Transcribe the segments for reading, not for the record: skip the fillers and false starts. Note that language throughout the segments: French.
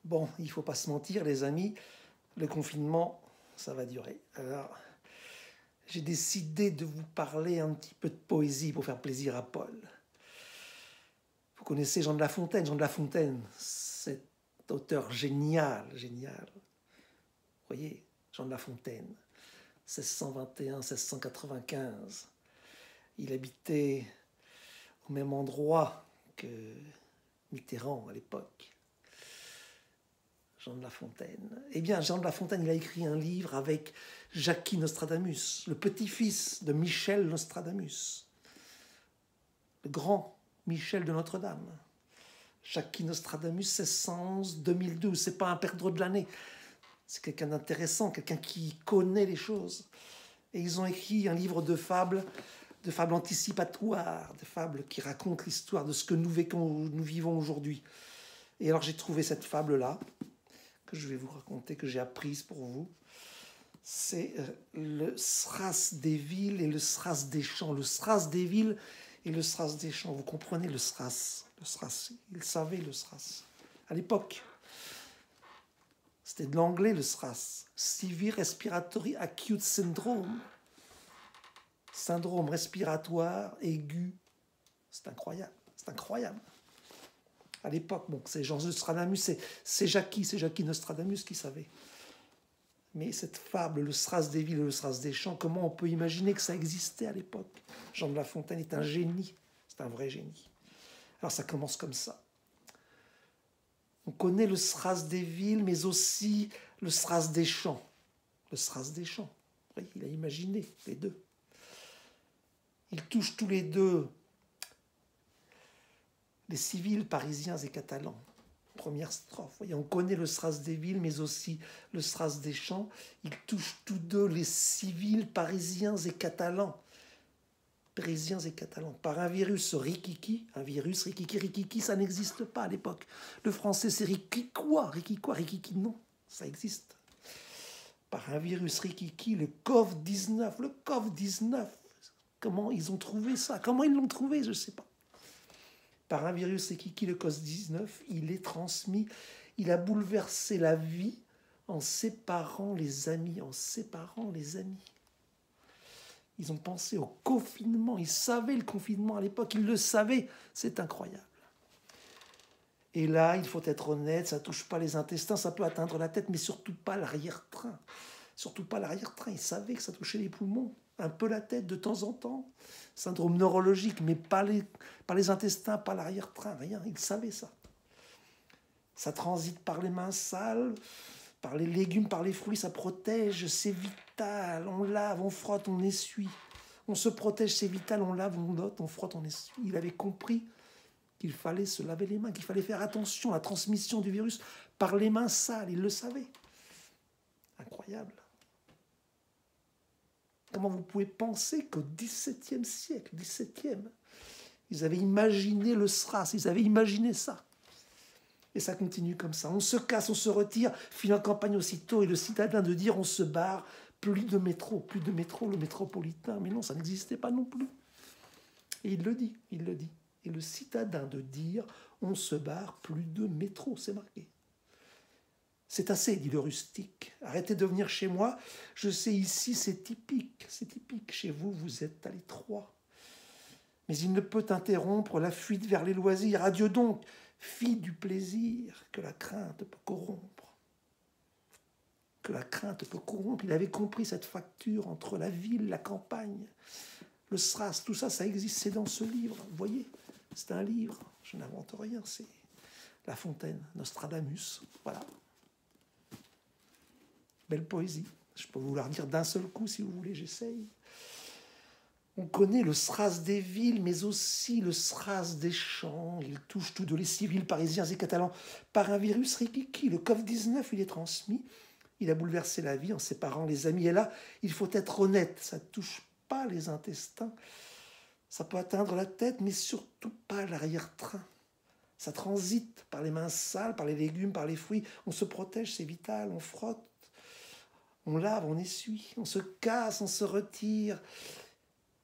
Bon, il ne faut pas se mentir, les amis, le confinement, ça va durer. Alors, j'ai décidé de vous parler un petit peu de poésie pour faire plaisir à Paul. Vous connaissez Jean de La Fontaine. Jean de La Fontaine, cet auteur génial, génial. Vous voyez, Jean de La Fontaine, 1621-1695. Il habitait au même endroit que Mitterrand à l'époque. Jean de La Fontaine. Eh bien, Jean de La Fontaine, il a écrit un livre avec Jacky Nostradamus, le petit-fils de Michel Nostradamus, le grand Michel de Notre-Dame. Jacky Nostradamus, 1611-2012. C'est pas un perdreau de l'année. C'est quelqu'un d'intéressant, quelqu'un qui connaît les choses. Et ils ont écrit un livre de fables anticipatoires, de fables qui racontent l'histoire de ce que nous vivons aujourd'hui. Et alors j'ai trouvé cette fable-là, que je vais vous raconter, que j'ai apprise pour vous. C'est le Sras des villes et le Sras des champs. Le Sras des villes et le Sras des champs. Vous comprenez le Sras. Le Sras, il savait le Sras. À l'époque, c'était de l'anglais le Sras. Severe Respiratory Acute Syndrome. Syndrome respiratoire aigu. C'est incroyable. C'est incroyable. À l'époque, bon, c'est Jean Nostradamus, c'est Jacky Nostradamus qui savait. Mais cette fable, le Sras des villes et le Sras des champs, comment on peut imaginer que ça existait à l'époque? Jean de La Fontaine est un génie, c'est un vrai génie. Alors ça commence comme ça. On connaît le Sras des villes, mais aussi le Sras des champs. Le Sras des champs, oui, il a imaginé les deux. Ils touchent tous les deux les civils parisiens et catalans. Première strophe. Voyez, on connaît le Sras des villes, mais aussi le Sras des champs. Ils touchent tous deux les civils parisiens et catalans. Parisiens et catalans. Par un virus rikiki. Un virus rikiki, ça n'existe pas à l'époque. Le français, c'est rikikois. Rikiki, non, ça existe. Par un virus rikiki, le Covid-19. Le Covid-19. Comment ils ont trouvé ça? Comment ils l'ont trouvé? Je ne sais pas. Par un virus rikiki, le Covid-19, il est transmis, il a bouleversé la vie en séparant les amis, Ils ont pensé au confinement, ils savaient le confinement à l'époque, ils le savaient, c'est incroyable. Et là, il faut être honnête, ça ne touche pas les intestins, ça peut atteindre la tête, mais surtout pas l'arrière-train. Surtout pas l'arrière-train, ils savaient que ça touchait les poumons, un peu la tête de temps en temps. Syndrome neurologique, mais pas les intestins, pas l'arrière-train, rien, ils savaient ça. Ça transite par les mains sales, par les légumes, par les fruits, ça protège, c'est vital, on lave, on frotte, on essuie. On se protège, c'est vital, on lave, on note, on frotte, on essuie. Il avait compris qu'il fallait se laver les mains, qu'il fallait faire attention à la transmission du virus par les mains sales, il le savait. Incroyable. Comment vous pouvez penser qu'au XVIIe siècle, ils avaient imaginé le Sras, ils avaient imaginé ça. Et ça continue comme ça. On se casse, on se retire, file en campagne aussitôt, et le citadin de dire on se barre, plus de métro, le métropolitain. Mais non, ça n'existait pas non plus. Et il le dit. Et le citadin de dire on se barre, plus de métro, c'est marqué. C'est assez, dit le rustique. Arrêtez de venir chez moi. Je sais, ici, c'est typique. Chez vous, vous êtes à l'étroit. Mais il ne peut interrompre la fuite vers les loisirs. Adieu donc, fille du plaisir, que la crainte peut corrompre. Il avait compris cette fracture entre la ville, la campagne, le Sras, tout ça, ça existe, c'est dans ce livre. Vous voyez, c'est un livre. Je n'invente rien, c'est La Fontaine, Nostradamus. Voilà. Belle poésie. Je peux vous la redire d'un seul coup si vous voulez, j'essaye. On connaît le Sras des villes, mais aussi le Sras des champs. Il touche tous les civils parisiens et catalans par un virus rikiki. Le Covid-19, il est transmis. Il a bouleversé la vie en séparant les amis. Et là, il faut être honnête, ça ne touche pas les intestins. Ça peut atteindre la tête, mais surtout pas l'arrière-train. Ça transite par les mains sales, par les légumes, par les fruits. On se protège, c'est vital, on frotte. On lave, on essuie, on se casse, on se retire.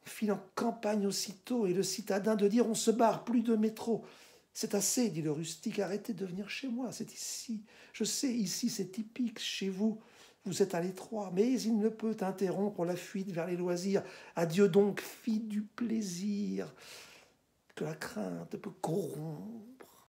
On file en campagne aussitôt et le citadin de dire on se barre, plus de métro. C'est assez, dit le rustique, arrêtez de venir chez moi, c'est ici. Je sais, ici c'est typique, chez vous, vous êtes à l'étroit, mais il ne peut interrompre la fuite vers les loisirs. Adieu donc, fille du plaisir, que la crainte peut corrompre.